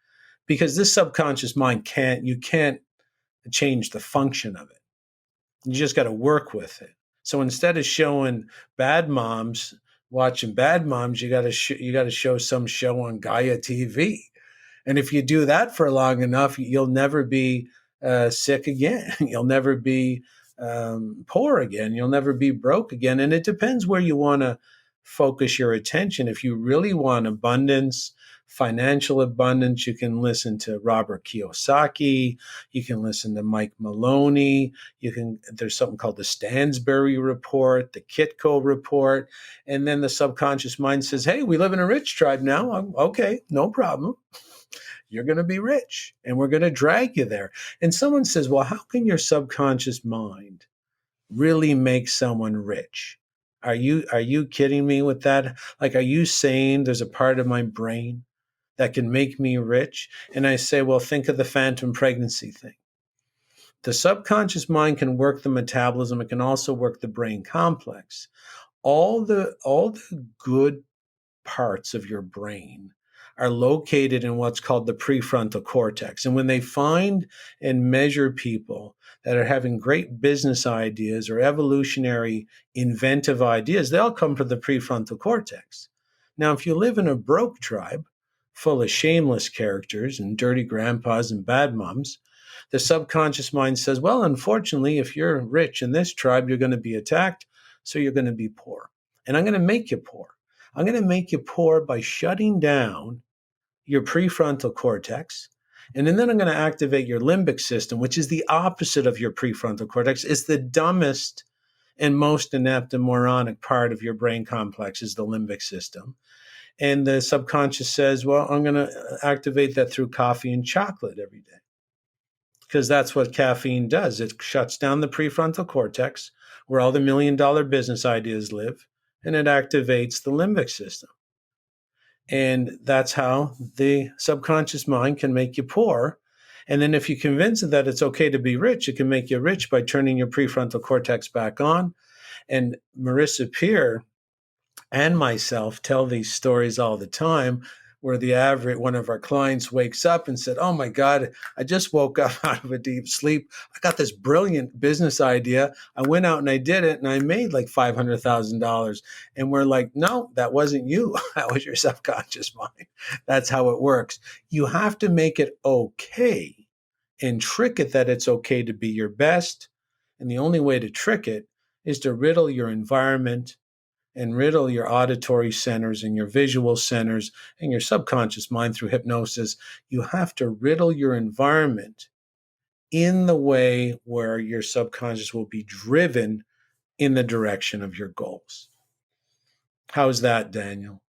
because this subconscious mind you can't change the function of it. You just got to work with it. So instead of showing watching bad moms, you got to show some show on Gaia TV. And if you do that for long enough, you'll never be sick again. You'll never be poor again. You'll never be broke again. And it depends where you want to focus your attention. If you really want abundance, financial abundance, you can listen to Robert Kiyosaki. You can listen to Mike Maloney. There's something called the Stansberry Report, the Kitco Report. And then the subconscious mind says, hey, we live in a rich tribe now. Okay, no problem. You're going to be rich and we're going to drag you there. And someone says, well, how can your subconscious mind really make someone rich? Are you kidding me with that? Like, are you saying there's a part of my brain that can make me rich? And I say, well, think of the phantom pregnancy thing. The subconscious mind can work the metabolism. It can also work the brain complex. All the good parts of your brain are located in what's called the prefrontal cortex. And when they find and measure people that are having great business ideas or evolutionary inventive ideas, they all come from the prefrontal cortex. Now, if you live in a broke tribe full of shameless characters and dirty grandpas and bad moms, the subconscious mind says, well, unfortunately, if you're rich in this tribe, you're going to be attacked, so you're going to be poor. And I'm going to make you poor. I'm going to make you poor by shutting down your prefrontal cortex. And then I'm going to activate your limbic system, which is the opposite of your prefrontal cortex. It's the dumbest and most inept and moronic part of your brain complex is the limbic system. And the subconscious says, well, I'm going to activate that through coffee and chocolate every day. Because that's what caffeine does. It shuts down the prefrontal cortex, where all the $1 million business ideas live, and it activates the limbic system. And that's how the subconscious mind can make you poor. And then if you convince it that it's okay to be rich, it can make you rich by turning your prefrontal cortex back on. And Marissa Peer and myself tell these stories all the time, where one of our clients wakes up and said, oh my God, I just woke up out of a deep sleep. I got this brilliant business idea. I went out and I did it and I made like $500,000. And we're like, no, that wasn't you. That was your subconscious mind. That's how it works. You have to make it okay and trick it that it's okay to be your best. And the only way to trick it is to riddle your environment and riddle your auditory centers and your visual centers and your subconscious mind through hypnosis. You have to riddle your environment in the way where your subconscious will be driven in the direction of your goals. How's that, Daniel?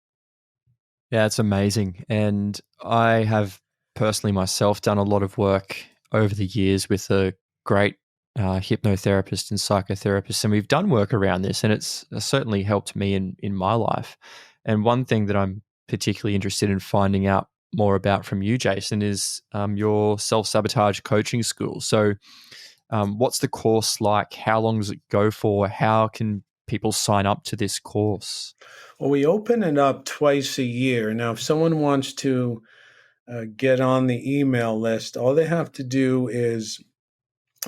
Yeah, it's amazing. And I have personally myself done a lot of work over the years with a great hypnotherapist and psychotherapist, and we've done work around this, and it's certainly helped me in my life. And one thing that I'm particularly interested in finding out more about from you, Jason, is your self-sabotage coaching school. So what's the course like? How long does it go for? How can people sign up to this course? Well, we open it up twice a year. Now, if someone wants to get on the email list, all they have to do is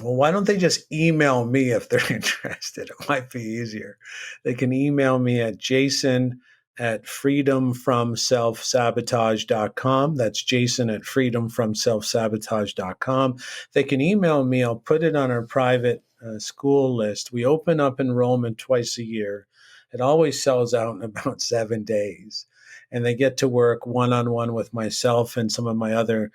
Well, why don't they just email me if they're interested? It might be easier. They can email me at jason@freedomfromselfsabotage.com. That's jason at freedomfromselfsabotage.com. They can email me. I'll put it on our private school list. We open up enrollment twice a year. It always sells out in about 7 days. And they get to work one-on-one with myself and some of my other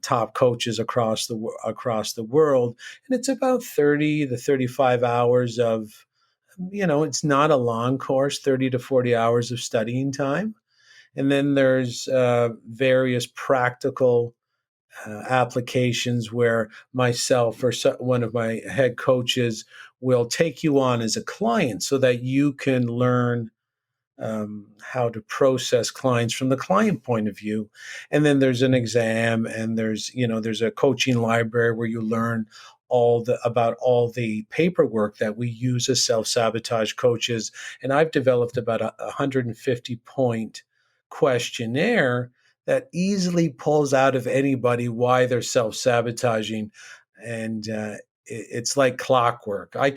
top coaches across the world, and it's about 30 to 35 hours of, it's not a long course, 30 to 40 hours of studying time. And then there's various practical applications where myself or one of my head coaches will take you on as a client so that you can learn how to process clients from the client point of view. And then there's an exam, and there's a coaching library where you learn about all the paperwork that we use as self-sabotage coaches. And I've developed about a 150 point questionnaire that easily pulls out of anybody why they're self-sabotaging. And it's like clockwork. I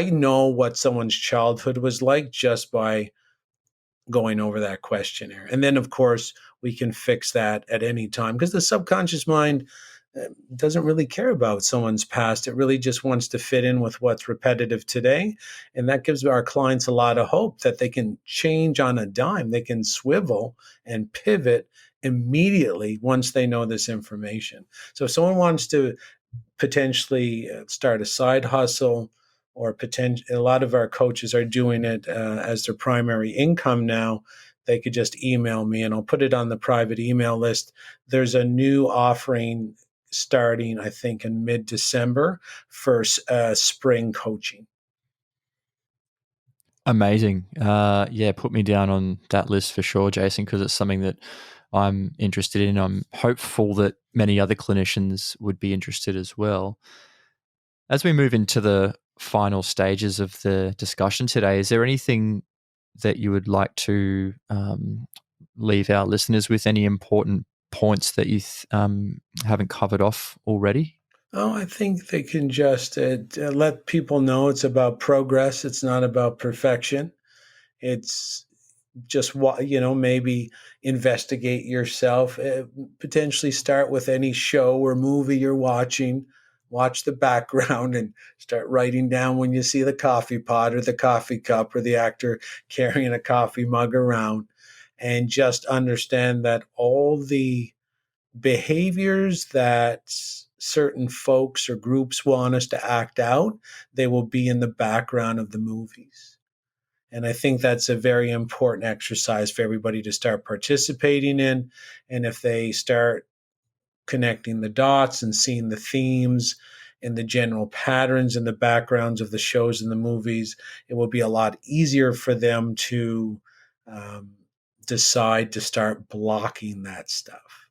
know what someone's childhood was like just by going over that questionnaire. And then, of course, we can fix that at any time, because the subconscious mind doesn't really care about someone's past. It really just wants to fit in with what's repetitive today. And that gives our clients a lot of hope that they can change on a dime. They can swivel and pivot immediately once they know this information. So if someone wants to potentially start a side hustle, or a lot of our coaches are doing it as their primary income now, they could just email me and I'll put it on the private email list. There's a new offering starting, I think, in mid-December for spring coaching. Amazing. Yeah, put me down on that list for sure, Jason, because it's something that I'm interested in. I'm hopeful that many other clinicians would be interested as well. As we move into the final stages of the discussion today, is there anything that you would like to leave our listeners with? Any important points that you haven't covered off already? Oh, I think they can just let people know it's about progress. It's not about perfection. It's just maybe investigate yourself, potentially start with any show or movie you're watching, watch the background and start writing down when you see the coffee pot or the coffee cup or the actor carrying a coffee mug around, and just understand that all the behaviors that certain folks or groups want us to act out, they will be in the background of the movies. And I think that's a very important exercise for everybody to start participating in. And if they start connecting the dots and seeing the themes and the general patterns in the backgrounds of the shows and the movies, it will be a lot easier for them to decide to start blocking that stuff.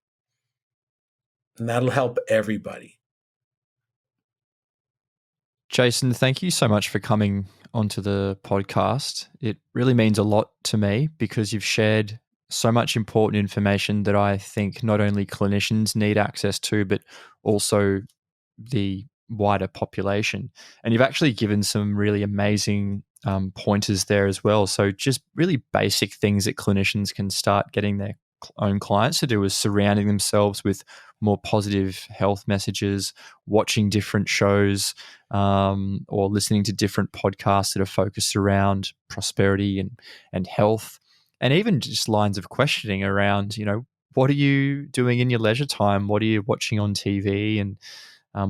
And that'll help everybody. Jason, thank you so much for coming onto the podcast. It really means a lot to me because you've shared so much important information that I think not only clinicians need access to, but also the wider population. And you've actually given some really amazing pointers there as well. So just really basic things that clinicians can start getting their own clients to do is surrounding themselves with more positive health messages, watching different shows, or listening to different podcasts that are focused around prosperity and health, and even just lines of questioning around, what are you doing in your leisure time? What are you watching on TV? And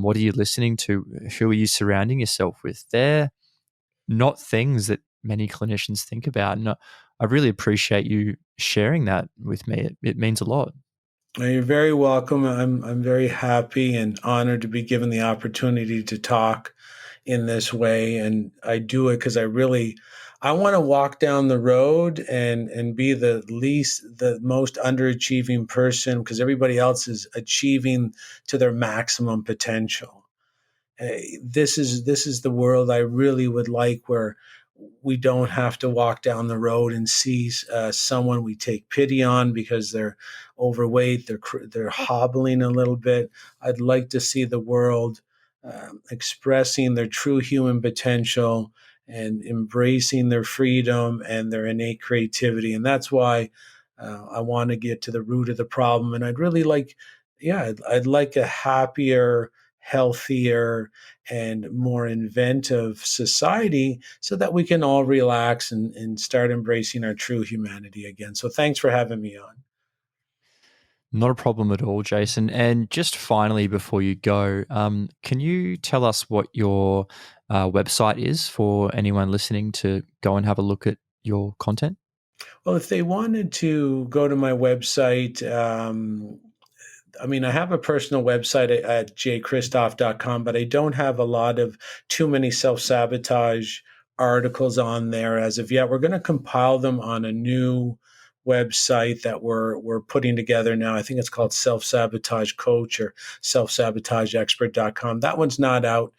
what are you listening to? Who are you surrounding yourself with? They're not things that many clinicians think about. And I really appreciate you sharing that with me. It means a lot. You're very welcome. I'm very happy and honored to be given the opportunity to talk in this way. And I do it because I want to walk down the road and be the most underachieving person, because everybody else is achieving to their maximum potential. This is the world I really would like, where we don't have to walk down the road and see someone we take pity on because they're overweight, they're hobbling a little bit. I'd like to see the world expressing their true human potential and embracing their freedom and their innate creativity. And that's why I want to get to the root of the problem. And I'd really like, I'd like a happier, healthier, and more inventive society so that we can all relax and start embracing our true humanity again. So thanks for having me on. Not a problem at all, Jason. And just finally, before you go, can you tell us what your website is for anyone listening to go and have a look at your content? Well, if they wanted to go to my website, I have a personal website at jchristoff.com, but I don't have too many self-sabotage articles on there as of yet. We're going to compile them on a new website that we're putting together now. I think it's called Self-Sabotage Coach or selfsabotageexpert.com. That one's not out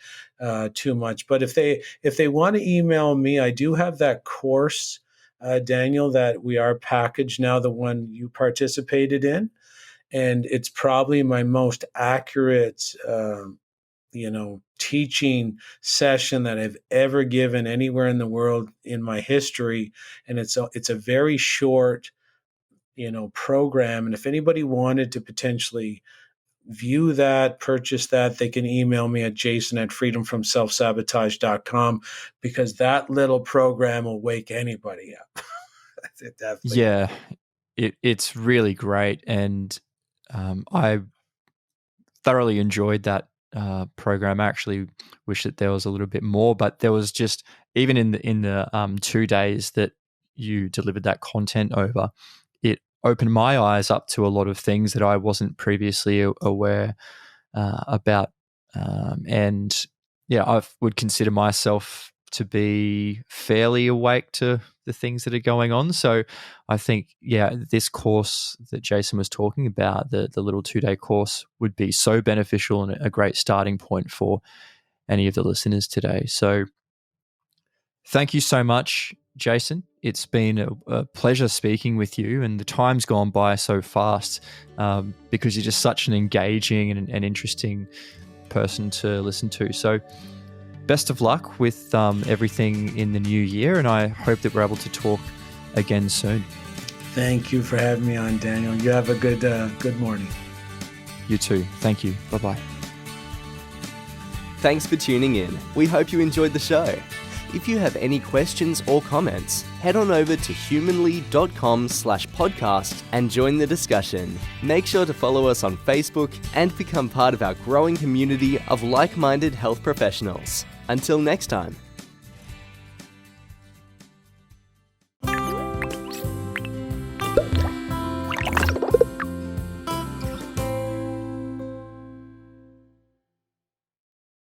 too much, but if they want to email me, I do have that course, Daniel, that we are packaged now, the one you participated in. And it's probably my most accurate, teaching session that I've ever given anywhere in the world in my history. And it's a very short, program. And if anybody wanted to potentially view that, purchase that, they can email me at jason@freedomfromselfsabotage.com, because that little program will wake anybody up. It definitely. Yeah, it's really great. And I thoroughly enjoyed that program. I actually wish that there was a little bit more, but there was just, even in the 2 days that you delivered that content over, it opened my eyes up to a lot of things that I wasn't previously aware about. And yeah, I would consider myself to be fairly awake to the things that are going on. So I think, this course that Jason was talking about, the little 2-day course, would be so beneficial and a great starting point for any of the listeners today. So thank you so much, Jason. It's been a pleasure speaking with you, and the time's gone by so fast because you're just such an engaging and interesting person to listen to. So best of luck with everything in the new year, and I hope that we're able to talk again soon. Thank you for having me on, Daniel. You have a good morning. You too. Thank you. Bye-bye. Thanks for tuning in. We hope you enjoyed the show. If you have any questions or comments, head on over to humanley.com/podcast and join the discussion. Make sure to follow us on Facebook and become part of our growing community of like-minded health professionals. Until next time.